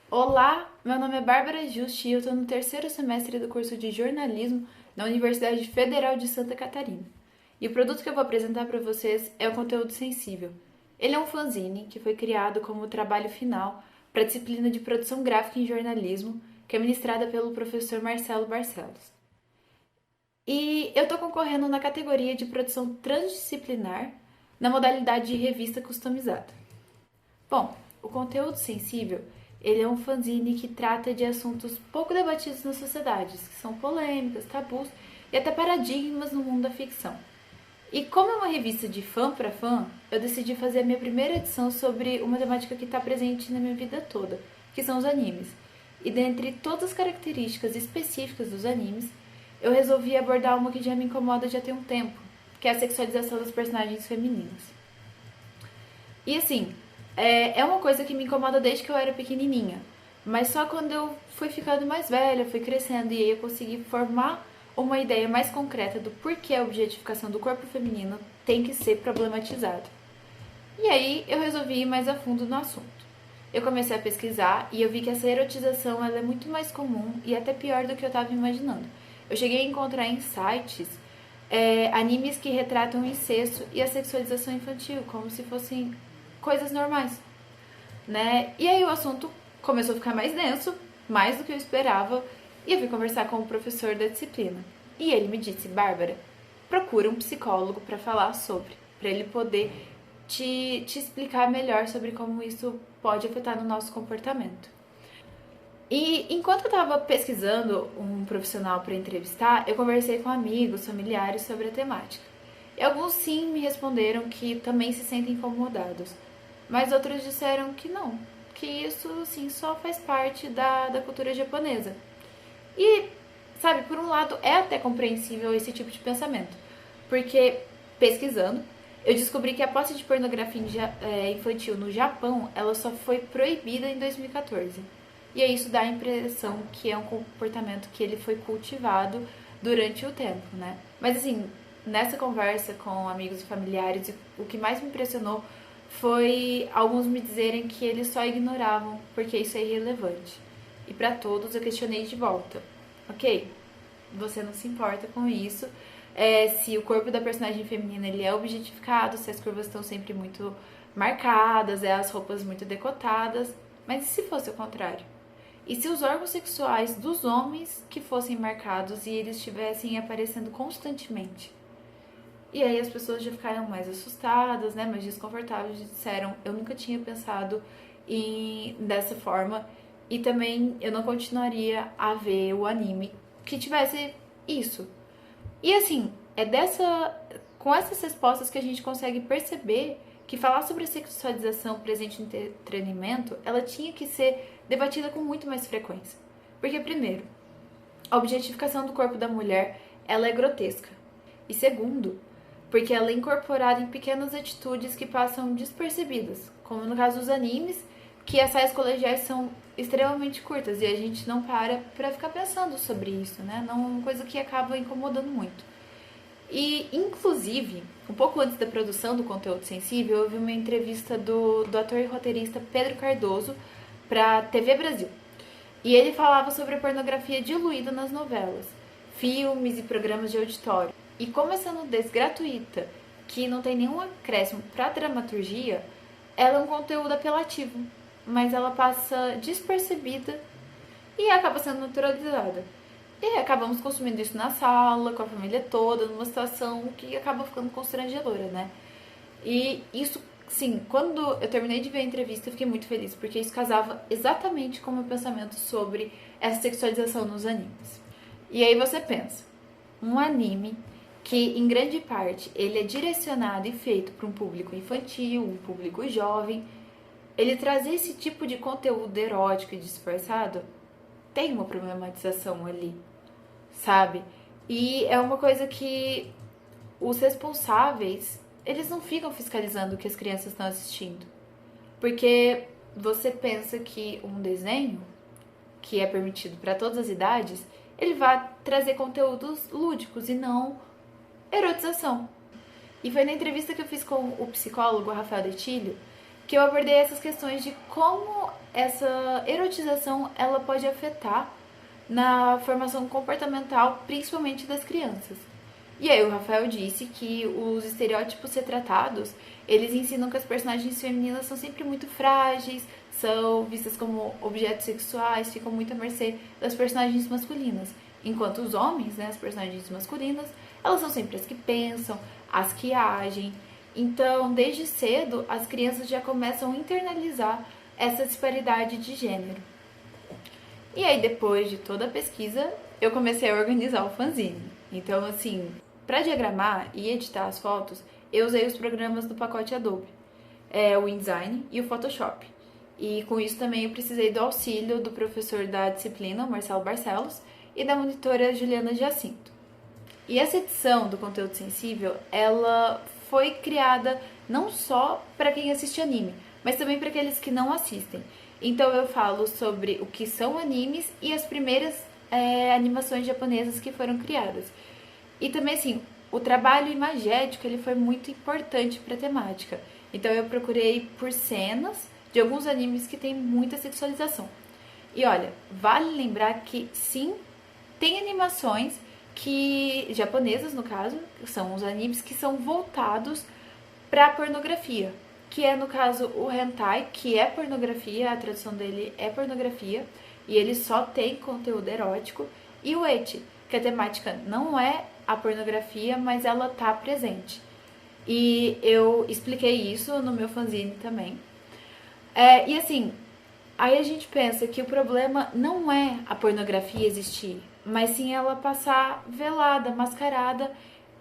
Olá, meu nome é Bárbara Juste e eu estou no terceiro semestre do curso de jornalismo na Universidade Federal de Santa Catarina. E o produto que eu vou apresentar para vocês é o conteúdo sensível. Ele é um fanzine que foi criado como trabalho final para a disciplina de produção gráfica em jornalismo, que é ministrada pelo professor Marcelo Barcelos. E eu estou concorrendo na categoria de produção transdisciplinar na modalidade de revista customizada. Bom, o conteúdo sensível, ele é um fanzine que trata de assuntos pouco debatidos nas sociedades, que são polêmicas, tabus e até paradigmas no mundo da ficção. E como é uma revista de fã para fã, eu decidi fazer a minha primeira edição sobre uma temática que está presente na minha vida toda, que são os animes. E dentre todas as características específicas dos animes, eu resolvi abordar uma que já me incomoda já tem um tempo, que é a sexualização das personagens femininas. E assim, é uma coisa que me incomoda desde que eu era pequenininha. Mas só quando eu fui ficando mais velha, fui crescendo e aí eu consegui formar uma ideia mais concreta do porquê a objetificação do corpo feminino tem que ser problematizada. E aí eu resolvi ir mais a fundo no assunto. Eu comecei a pesquisar e eu vi que essa erotização ela é muito mais comum e até pior do que eu estava imaginando. Eu cheguei a encontrar em sites animes que retratam o incesto e a sexualização infantil, como se fossem coisas normais, né? E aí o assunto começou a ficar mais denso, mais do que eu esperava, e eu fui conversar com o professor da disciplina. E ele me disse, Bárbara, procura um psicólogo para falar sobre, para ele poder te explicar melhor sobre como isso pode afetar no nosso comportamento. E enquanto eu estava pesquisando um profissional para entrevistar, eu conversei com amigos, familiares sobre a temática. E alguns sim me responderam que também se sentem incomodados, mas outros disseram que não, que isso sim só faz parte da cultura japonesa. E, sabe, por um lado é até compreensível esse tipo de pensamento, porque pesquisando, eu descobri que a posse de pornografia infantil no Japão, ela só foi proibida em 2014. E aí isso dá a impressão que é um comportamento que ele foi cultivado durante o tempo, né? Mas assim, nessa conversa com amigos e familiares, o que mais me impressionou foi alguns me dizerem que eles só ignoravam porque isso é irrelevante. E para todos eu questionei de volta. Ok, você não se importa com isso, se o corpo da personagem feminina ele é objetificado, se as curvas estão sempre muito marcadas, as roupas muito decotadas, mas e se fosse o contrário? E se os órgãos sexuais dos homens que fossem marcados e eles estivessem aparecendo constantemente? E aí as pessoas já ficaram mais assustadas, né, mais desconfortáveis e disseram, eu nunca tinha pensado dessa forma e também eu não continuaria a ver o anime que tivesse isso. E assim, com essas respostas que a gente consegue perceber que falar sobre a sexualização presente no entretenimento, ela tinha que ser debatida com muito mais frequência. Porque primeiro, a objetificação do corpo da mulher, ela é grotesca. E segundo, porque ela é incorporada em pequenas atitudes que passam despercebidas, como no caso dos animes, que as saias colegiais são extremamente curtas e a gente não para ficar pensando sobre isso, né? Não é uma coisa que acaba incomodando muito. E, inclusive, um pouco antes da produção do conteúdo sensível, eu vi uma entrevista do ator e roteirista Pedro Cardoso para TV Brasil. E ele falava sobre a pornografia diluída nas novelas, filmes e programas de auditório. E como essa nudez gratuita, que não tem nenhum acréscimo para a dramaturgia, ela é um conteúdo apelativo, mas ela passa despercebida e acaba sendo naturalizada. E acabamos consumindo isso na sala, com a família toda, numa situação que acaba ficando constrangedora, né? E isso, sim, quando eu terminei de ver a entrevista, eu fiquei muito feliz, porque isso casava exatamente com o meu pensamento sobre essa sexualização nos animes. E aí você pensa, um anime que em grande parte ele é direcionado e feito para um público infantil, um público jovem, ele trazer esse tipo de conteúdo erótico e disfarçado tem uma problematização ali, sabe? E é uma coisa que os responsáveis, eles não ficam fiscalizando o que as crianças estão assistindo. Porque você pensa que um desenho, que é permitido para todas as idades, ele vai trazer conteúdos lúdicos e não erotização. E foi na entrevista que eu fiz com o psicólogo Rafael Detilho que eu abordei essas questões de como essa erotização ela pode afetar na formação comportamental, principalmente das crianças. E aí o Rafael disse que os estereótipos retratados, eles ensinam que as personagens femininas são sempre muito frágeis, são vistas como objetos sexuais, ficam muito à mercê das personagens masculinas. Enquanto os homens, né, as personagens masculinas, elas são sempre as que pensam, as que agem. Então, desde cedo, as crianças já começam a internalizar essa disparidade de gênero. E aí, depois de toda a pesquisa, eu comecei a organizar o fanzine. Então, assim, para diagramar e editar as fotos, eu usei os programas do pacote Adobe, o InDesign e o Photoshop. E com isso também eu precisei do auxílio do professor da disciplina, Marcelo Barcelos, e da monitora Juliana Jacinto. E essa edição do conteúdo sensível, ela foi criada não só para quem assiste anime, mas também para aqueles que não assistem. Então eu falo sobre o que são animes e as primeiras animações japonesas que foram criadas. E também, assim, o trabalho imagético ele foi muito importante para a temática. Então eu procurei por cenas de alguns animes que tem muita sexualização. E olha, vale lembrar que sim, tem animações que japonesas no caso, são os animes que são voltados para pornografia, que é no caso o hentai, que é pornografia, a tradução dele é pornografia, e ele só tem conteúdo erótico, e o ecchi, que a temática não é a pornografia, mas ela tá presente. E eu expliquei isso no meu fanzine também. E assim, aí a gente pensa que o problema não é a pornografia existir, mas sim ela passar velada, mascarada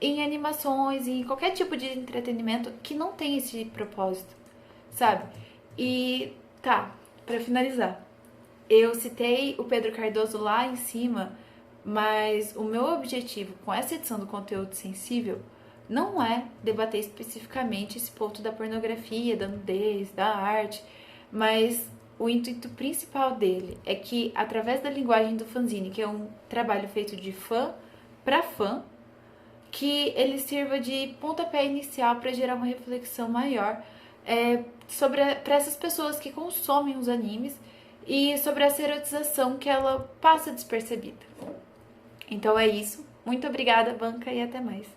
em animações, em qualquer tipo de entretenimento que não tem esse propósito, sabe? E tá, pra finalizar, eu citei o Pedro Cardoso lá em cima, mas o meu objetivo com essa edição do conteúdo sensível não é debater especificamente esse ponto da pornografia, da nudez, da arte, mas o intuito principal dele é que, através da linguagem do fanzine, que é um trabalho feito de fã para fã, que ele sirva de pontapé inicial para gerar uma reflexão maior sobre para essas pessoas que consomem os animes e sobre essa erotização que ela passa despercebida. Então é isso. Muito obrigada, banca, e até mais.